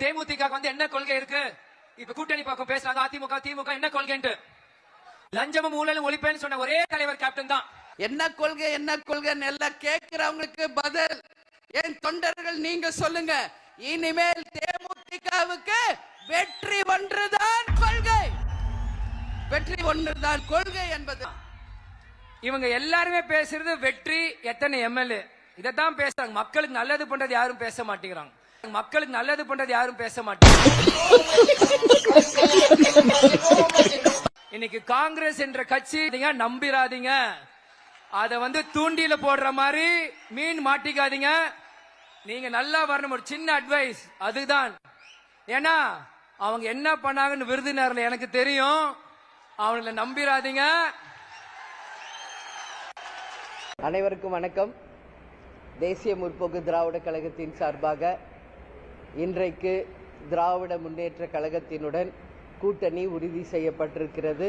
தேமுதிக வந்து என்ன கொள்கை இருக்கு? இப்ப கூட்டணி பக்கம் பேசுறாங்க அதிமுக திமுக என்ன கொள்கைன்ட்டு. லஞ்சமும் ஊழலும் ஒழிப்பேன்னு சொன்ன ஒரே தலைவர் கேப்டன் தான். என்ன கொள்கை எல்லாம் கேட்கிறவங்களுக்கு பதில் என் தொண்டர்கள் நீங்க சொல்லுங்க. இனிமேல் தேமுதிகவுக்கு வெற்றி ஒன்றுதான் கொள்கை, வெற்றி ஒன்றுதான் கொள்கை என்பது. இவங்க எல்லாருமே பேசுறது வெற்றி, எத்தனை எம்எல்ஏ இதைத்தான் பேசுறாங்க. மக்களுக்கு நல்லது பண்றது யாரும் பேச மாட்டேங்கிறாங்க. மக்களுக்கு நல்லது பண்றது யாரும் பேச மாட்டேங்கிறாங்க. இன்னைக்கு காங்கிரஸ் என்ற கட்சி நம்பிராதீங்க. அத வந்து தூண்டில போடுற மாதிரி மீன் மாட்டிக்காதீங்க. நீங்க நல்லா வரணும். ஒரு சின்ன அட்வைஸ் அதுதான். ஏன்னா அவங்க என்ன பண்ணாங்கன்னு விருதுநகர்ல எனக்கு தெரியும். அவங்கள நம்பிராதீங்க. அனைவருக்கும் வணக்கம். தேசிய முற்போக்கு திராவிட கழகத்தின் சார்பாக இன்றைக்கு திராவிட முன்னேற்ற கழகத்தினுடன் கூட்டணி உறுதி செய்யப்பட்டிருக்கிறது.